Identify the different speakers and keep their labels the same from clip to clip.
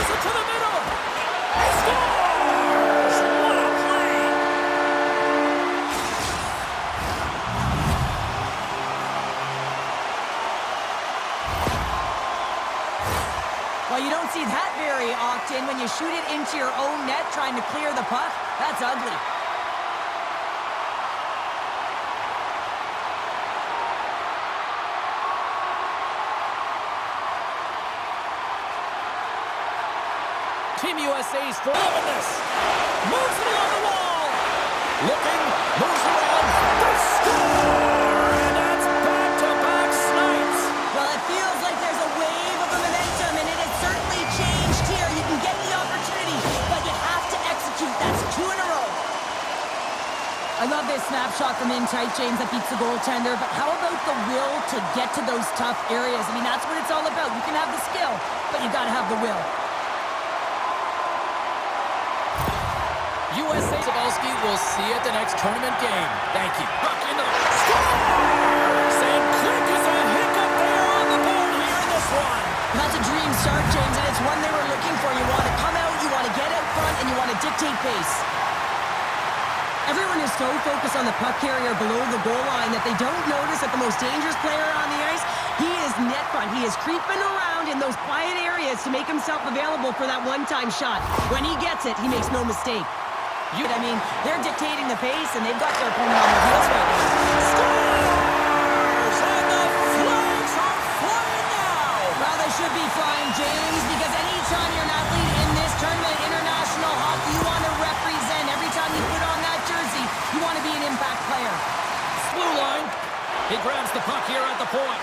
Speaker 1: Fires it to the middle. He scores! What a play!
Speaker 2: Well, you don't see that very often when you shoot it into your own net trying to clear the puck. That's ugly.
Speaker 1: Team USA's for this. Moves it along the wall. Looking, moves around. They score! And that's back-to-back snipes.
Speaker 2: Well, it feels like there's a wave of momentum, and it has certainly changed here. You can get the opportunity, but you have to execute. That's 2 in a row. I love this snapshot from in tight, James, that beats the goaltender. But how about the will to get to those tough areas? I mean, that's what it's all about. You can have the skill, but you got to have the will.
Speaker 1: USA Zabalski will see you at the next tournament game. Thank you. Puck into the scores! And quick as a hiccup there on the board here in this one.
Speaker 2: That's a dream start, James, and it's one they were looking for. You want to come out, you want to get out front, and you want to dictate pace. Everyone is so focused on the puck carrier below the goal line that they don't notice that the most dangerous player on the ice, he is net front. He is creeping around in those quiet areas to make himself available for that one-time shot. When he gets it, he makes no mistake. I mean, they're dictating the pace, and they've got their opponent on their heels right now.
Speaker 1: Scores! And the flags are flying now!
Speaker 2: Well, they should be flying, James, because anytime you're an athlete in this tournament, international hockey, you want to represent. Every time you put on that jersey, you want to be an impact player.
Speaker 1: Blue line. He grabs the puck here at the point.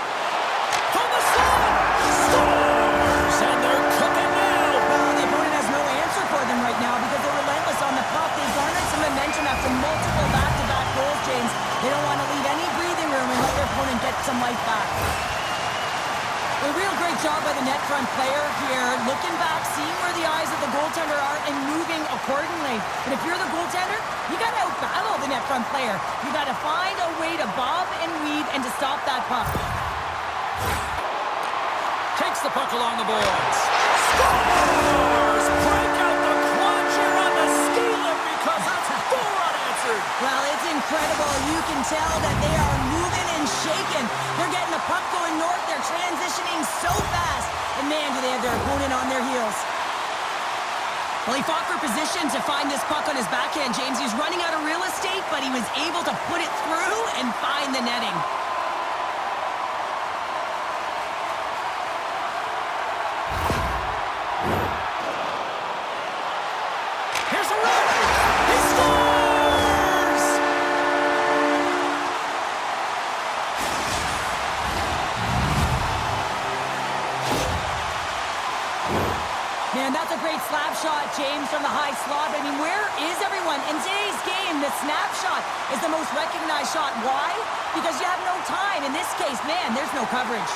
Speaker 1: From the side! Scores! And they're cooking now!
Speaker 2: Well, the opponent has no answer for them right now because they're relentless on the puck. They've garnered some momentum after multiple back-to-back goals, James. They don't want to leave any breathing room and let their opponent get some life back. A real great job by the net front player here, looking back, seeing where the eyes of the goaltender are, and moving accordingly. But if you're the goaltender, you got to out-battle the net front player. You got to find a way to bob and weave and to stop that puck.
Speaker 1: Takes the puck along the boards. Scores! Break out the crunch here on the ski lift because that's 4 unanswered.
Speaker 2: Well, it's incredible. You can tell that they are moving and shaking. They're getting the puck going north. They're transitioning so fast. And man, do they have their opponent on their heels. Well, he fought for position to find this puck on his backhand, James. He was running out of real estate, but he was able to put it through and find the netting.
Speaker 1: Here's a run! He scores!
Speaker 2: Man, that's a great slap shot, James, from the high slot. I mean, where is everyone? In today's game, the snapshot is the most recognized shot. Why? Because you have no time. In this case, man, there's no coverage.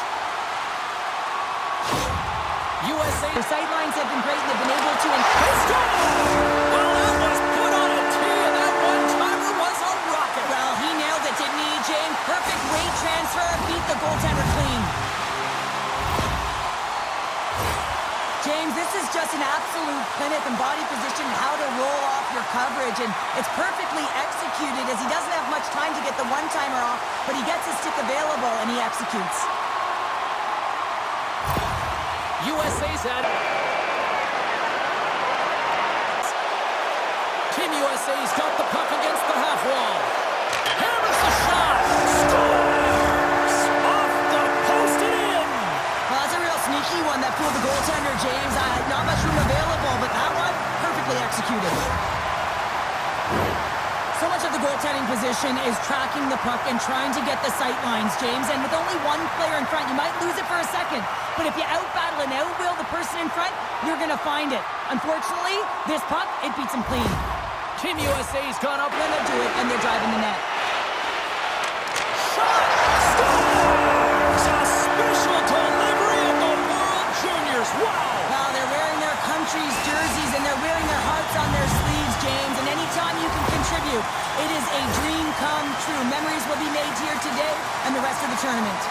Speaker 1: USA.
Speaker 2: Their sightlines have been great, and they've been able to...
Speaker 1: He scores! Well, that was put on a tee, and that one-timer was a rocket.
Speaker 2: Well, he nailed it, didn't he, James? Perfect weight transfer, beat the goaltender clean. James, this is just an absolute clinic and body position, how to roll off your coverage, and it's perfectly executed as he doesn't have much time to get the one-timer off, but he gets his stick available, and he executes.
Speaker 1: USA's at it. Team USA's got the puck against the half wall. Hammers the shot. Scores! Off the post and in.
Speaker 2: Well, that's a real sneaky one that fooled the goaltender, James. Not much room available, but that one, perfectly executed. So much of the goaltending position is tracking the puck and trying to get the sight lines, James. And with only one player in front, you might lose it for a second. But if you out-battle and out-will the person in front, you're going to find it. Unfortunately, this puck, it beats him clean.
Speaker 1: Team USA's gone up.
Speaker 2: Then they do it, and they're driving the net.
Speaker 1: Shot! Scores! A special delivery of the World Juniors. Wow!
Speaker 2: Well, they're wearing their country's jerseys, and they're wearing their hearts on their sleeves, James. And anytime you can contribute, it is a dream come true. Memories will be made here today and the rest of the tournament.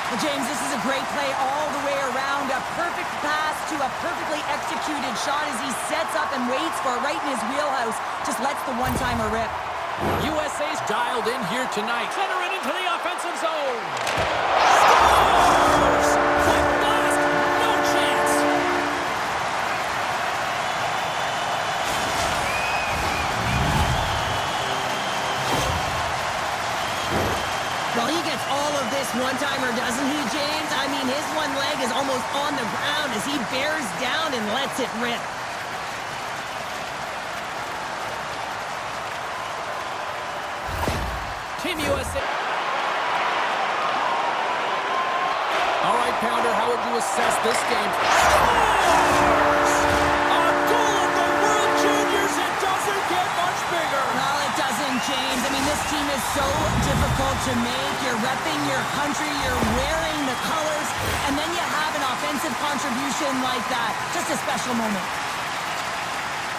Speaker 2: Well, James, this is a great play all the way around. A perfect pass to to a perfectly executed shot as he sets up and waits for it right in his wheelhouse. Just lets the one-timer rip.
Speaker 1: USA's dialed in here tonight. Center it into the offensive zone. Scores! Quick blast! No chance!
Speaker 2: Well, he gets all of this one-timer, doesn't he, James? I mean, his one leg is almost on the ground as he bears down and lets it rip.
Speaker 1: Team USA. All right, Pounder, how would you assess this game? Scores! A goal of the World Juniors. It doesn't get much bigger.
Speaker 2: Well, it doesn't, James. I mean, this team is so difficult to make. You're repping your country, you're wearing the colors, and then you have an offensive contribution like that. Just a special moment.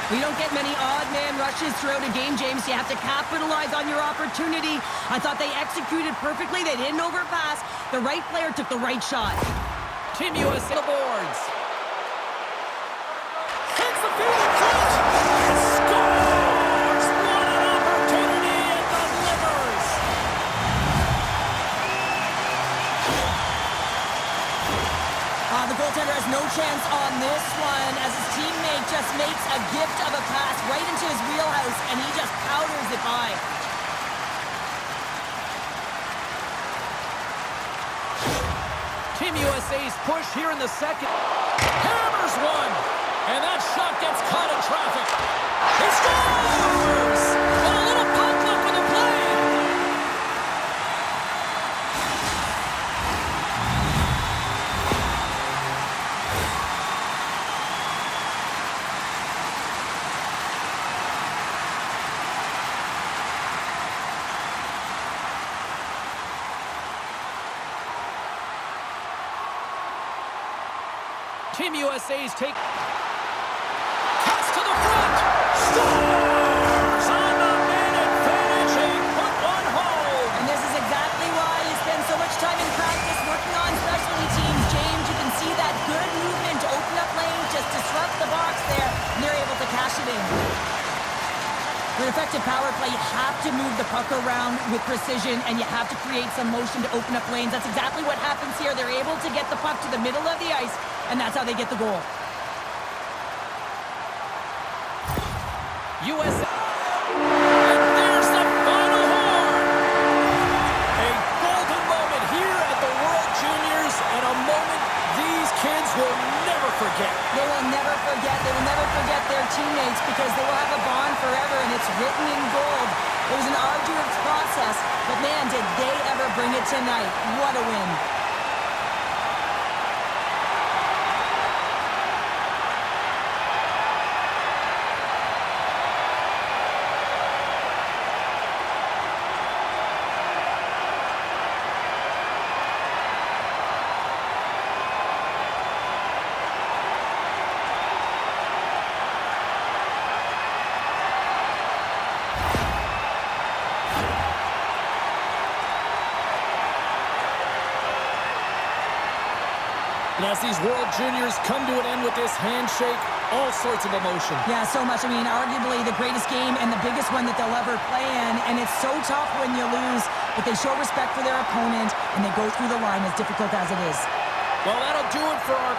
Speaker 2: We don't get many odd man rushes throughout a game, James. You have to capitalize on your opportunity. I thought they executed perfectly. They didn't overpass. The right player took the right shot.
Speaker 1: Team USA the boards. Sends the field in front. And scores! What an opportunity and delivers.
Speaker 2: The goaltender has no chance on this one as his teammate just makes a gift of a pass right into his wheelhouse, and he just powders it by.
Speaker 1: Team USA's push here in the second. Hammers one. And that shot gets caught in traffic. He scores! And a little puck luck with the play. Team USA's take. Cuts to the front. Scores on the man advantage. He put one home.
Speaker 2: And this is exactly why you spend so much time in practice working on specialty teams, James. You can see that good movement to open up lanes, just disrupt the box there, and they're able to cash it in. For an effective power play, you have to move the puck around with precision, and you have to create some motion to open up lanes. That's exactly what happens here. They're able to get the puck to the middle of the ice, and that's how they get the goal.
Speaker 1: USA. And there's the final horn. A golden moment here at the World Juniors, and a moment these kids will never forget.
Speaker 2: They will never forget. They will never forget their teammates because they will have a bond forever, and it's written in gold. It was an arduous process, but man, did they ever bring it tonight. What a win.
Speaker 1: And as these World Juniors come to an end with this handshake, all sorts of emotion.
Speaker 2: Yeah, so much. I mean, arguably the greatest game and the biggest one that they'll ever play in. And it's so tough when you lose, but they show respect for their opponent, and they go through the line as difficult as it is.
Speaker 1: Well, that'll do it for our